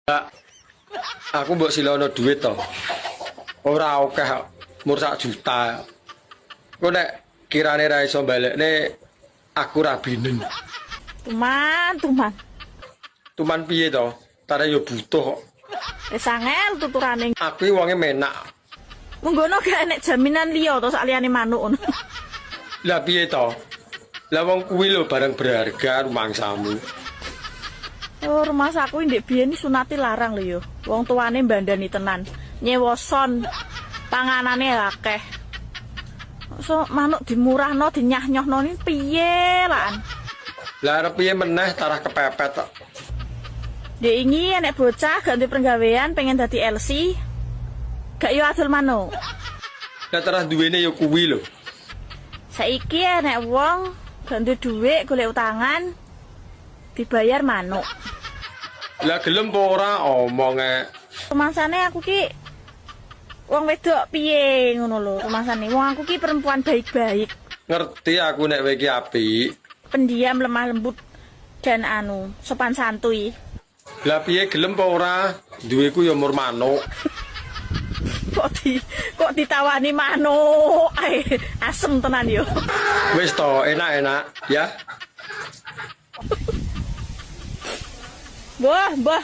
Lah, aku mbok silono duit to. Ora akeh kok, mur 1 juta. Kok nek kirane ra iso balekne aku ra binen. Tuman. Tuman piye to? Tare yo butuh kok. Wis angel tuturane. Aku iki wonge menak. Munggono gak enek jaminan liya to saliyane manuk ngono. Lah piye to? Lah wong kuwi lho barang berharga rumangsamu. Oh, rumah saku ndek biyen sunati larang lho yo. Wong tuane mbandani tenan. Nyewa son. Panganane akeh. So manuk dimurahno dinyah-nyohno ni piye lan? Lah arep piye meneh tarah kepepet kok. Dek ini enek bocah ganti penggawean pengen dadi LC. Gak yo adol manuk. Lah terus duwene yo kuwi lho. Saiki enek wong ganti dhuwit golek utangan dibayar manuk. Lah gelem apa ora omonge. Rumangsane aku ki wong wedok piye ngono lho rumangsane. Wong aku ki perempuan baik-baik, Ngerti aku nek kowe iki apik. pendiam, lemah lembut dan sopan santuy. Lah piye gelem apa ora? Duweku yo mur manuk. Kok ditawani manuk. Asem tenan yo. Wis to, enak-enak ya. Mbah.